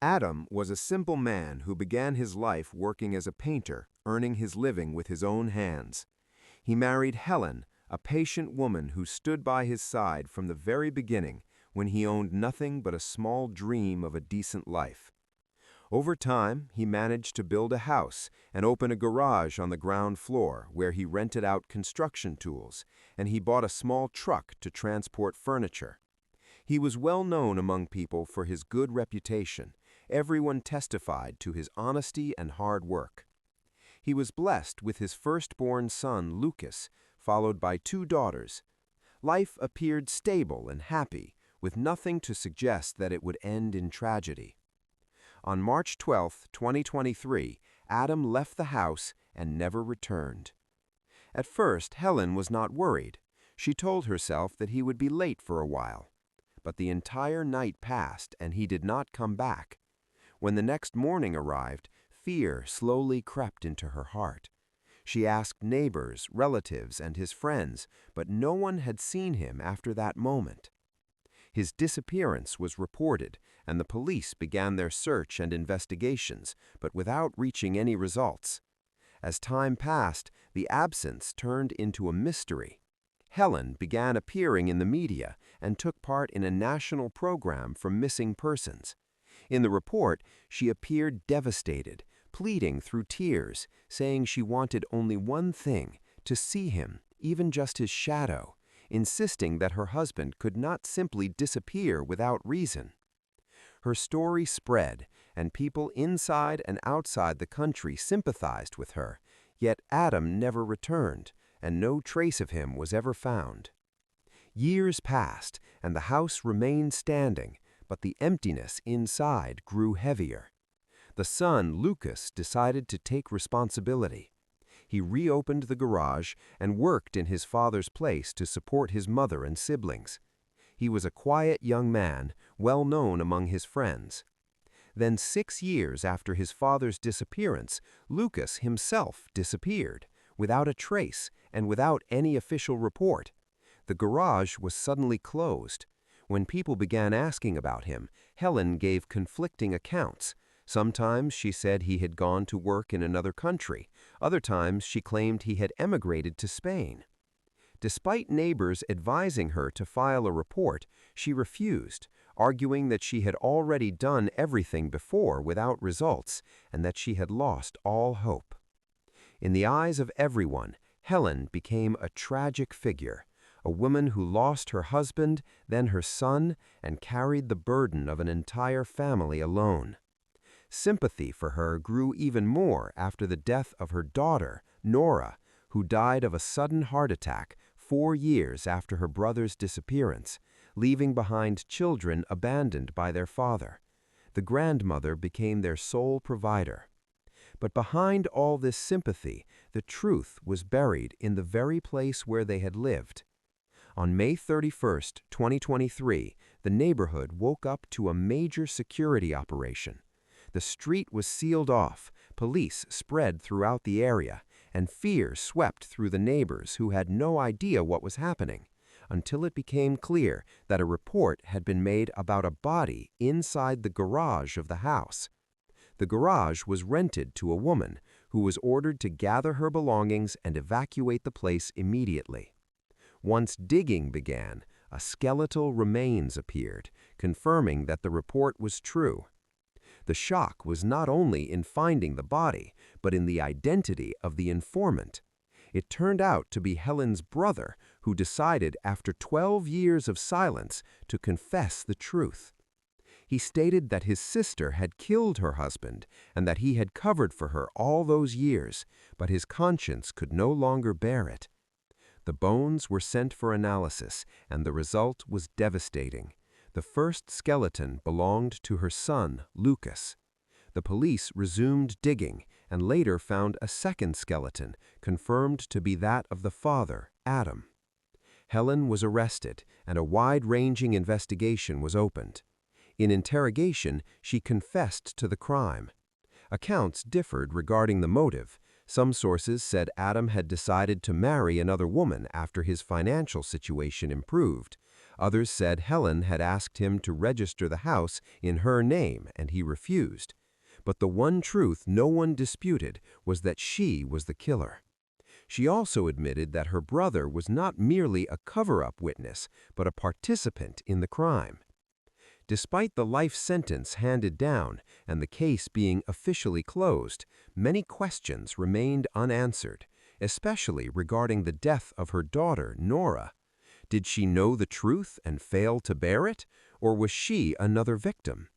Adam was a simple man who began his life working as a painter, earning his living with his own hands. He married Helen, a patient woman who stood by his side from the very beginning when he owned nothing but a small dream of a decent life. Over time, he managed to build a house and open a garage on the ground floor where he rented out construction tools, and he bought a small truck to transport furniture. He was well known among people for his good reputation. Everyone testified to his honesty and hard work. He was blessed with his firstborn son, Lucas, followed by two daughters. Life appeared stable and happy, with nothing to suggest that it would end in tragedy. On March 12, 2023, Adam left the house and never returned. At first, Helen was not worried. She told herself that he would be late for a while. But the entire night passed and he did not come back. When the next morning arrived, fear slowly crept into her heart. She asked neighbors, relatives, and his friends, but no one had seen him after that moment. His disappearance was reported, and the police began their search and investigations, but without reaching any results. As time passed, the absence turned into a mystery. Helen began appearing in the media and took part in a national program for missing persons. In the report, she appeared devastated, pleading through tears, saying she wanted only one thing, to see him, even just his shadow, insisting that her husband could not simply disappear without reason. Her story spread, and people inside and outside the country sympathized with her, yet Adam never returned, and no trace of him was ever found. Years passed, and the house remained standing, but the emptiness inside grew heavier. The son, Lucas, decided to take responsibility. He reopened the garage and worked in his father's place to support his mother and siblings. He was a quiet young man, well known among his friends. Then 6 years after his father's disappearance, Lucas himself disappeared, without a trace and without any official report. The garage was suddenly closed. When people began asking about him, Helen gave conflicting accounts. Sometimes she said he had gone to work in another country. Other times she claimed he had emigrated to Spain. Despite neighbors advising her to file a report, she refused, arguing that she had already done everything before without results and that she had lost all hope. In the eyes of everyone, Helen became a tragic figure, a woman who lost her husband, then her son, and carried the burden of an entire family alone. Sympathy for her grew even more after the death of her daughter, Nora, who died of a sudden heart attack 4 years after her brother's disappearance, leaving behind children abandoned by their father. The grandmother became their sole provider. But behind all this sympathy, the truth was buried in the very place where they had lived. On May 31, 2023, the neighborhood woke up to a major security operation. The street was sealed off, police spread throughout the area, and fear swept through the neighbors who had no idea what was happening, until it became clear that a report had been made about a body inside the garage of the house. The garage was rented to a woman who was ordered to gather her belongings and evacuate the place immediately. Once digging began, a skeletal remains appeared, confirming that the report was true. The shock was not only in finding the body, but in the identity of the informant. It turned out to be Helen's brother, who decided after 12 years of silence to confess the truth. He stated that his sister had killed her husband and that he had covered for her all those years, but his conscience could no longer bear it. The bones were sent for analysis, and the result was devastating. The first skeleton belonged to her son, Lucas. The police resumed digging and later found a second skeleton, confirmed to be that of the father, Adam. Helen was arrested, and a wide-ranging investigation was opened. In interrogation, she confessed to the crime. Accounts differed regarding the motive. Some sources said Adam had decided to marry another woman after his financial situation improved. Others said Helen had asked him to register the house in her name, and he refused. But the one truth no one disputed was that she was the killer. She also admitted that her brother was not merely a cover-up witness, but a participant in the crime. Despite the life sentence handed down and the case being officially closed, many questions remained unanswered, especially regarding the death of her daughter, Nora. Did she know the truth and fail to bear it, or was she another victim?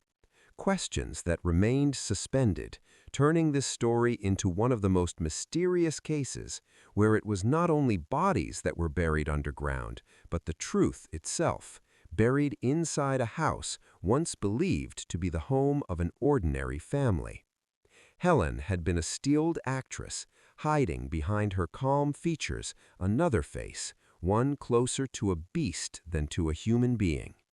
Questions that remained suspended, turning this story into one of the most mysterious cases, where it was not only bodies that were buried underground, but the truth itself, buried inside a house once believed to be the home of an ordinary family. Helen had been a steeled actress, hiding behind her calm features another face, one closer to a beast than to a human being.